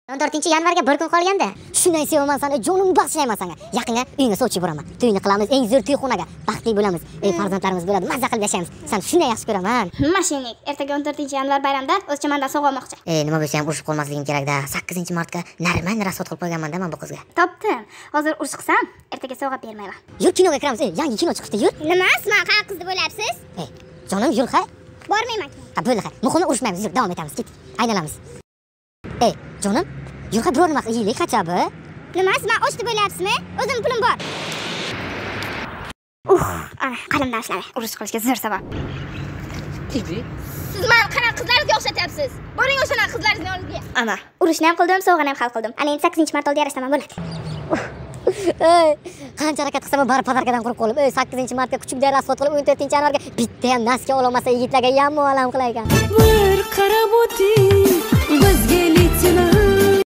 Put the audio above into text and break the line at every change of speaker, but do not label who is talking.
14-yanvarga bir kun qolganda. Shunday sevaman seni, jonim bag'ishlayman senga. Yaqinga uyingga Sochi boraman. To'yni qilamiz, eng zo'r to'yxonaga. Baxtli bo'lamiz. Farzandlarimiz bo'ladi, mazza qilib yashaymiz. Sen shunday yaxshi ko'raman.
Mashinik, ertaga 14-yanvar bayramda o'zchamandan sovg'a olmoqchi.
Nima bo'lsa ham urushib qolmasligim kerak-da. 8-martga nariman rasvot qilib qo'yganman-da men bu qizga.
Topdim. Hozir urush qilsam, ertaga sovg'a bermayman.
Yur kinoga kiramiz. Yangi kino chiqibdi, yur.
Nima? Siz qanaqa qiz deb o'ylayapsiz?
Jonim, yur ha.
Bormayman.
Ha, bo'ldi ha. Muhimi urushmaymiz, yur, davom etamiz. Ket. Aylanamiz. Jonim, yur ha, biror nima qilib qacha bu.
Nima? Siz och deb o'ylayapsizmi? O'zim pulim bor. Qalamdan ishladi. Urush qilishga zo'r sabab. Siz meni qanaqa qizlarga o'xshatyapsiz? Boring o'shana qizlaringizni olib. Ana, urushni ham qildim, sovg'ani ham hal qildim. Ana endi 8-mart oldi yarashtaman bo'ladi.
Qancha harakat qilsam bari padarkadan qurib qolib. 8-martga kuchukda rasvot qilib 14-yanvarga bitta ham nasga ololmasa yigitlarga ham muallam qilar ekan.
Bir qarab o'ting bizga leytenant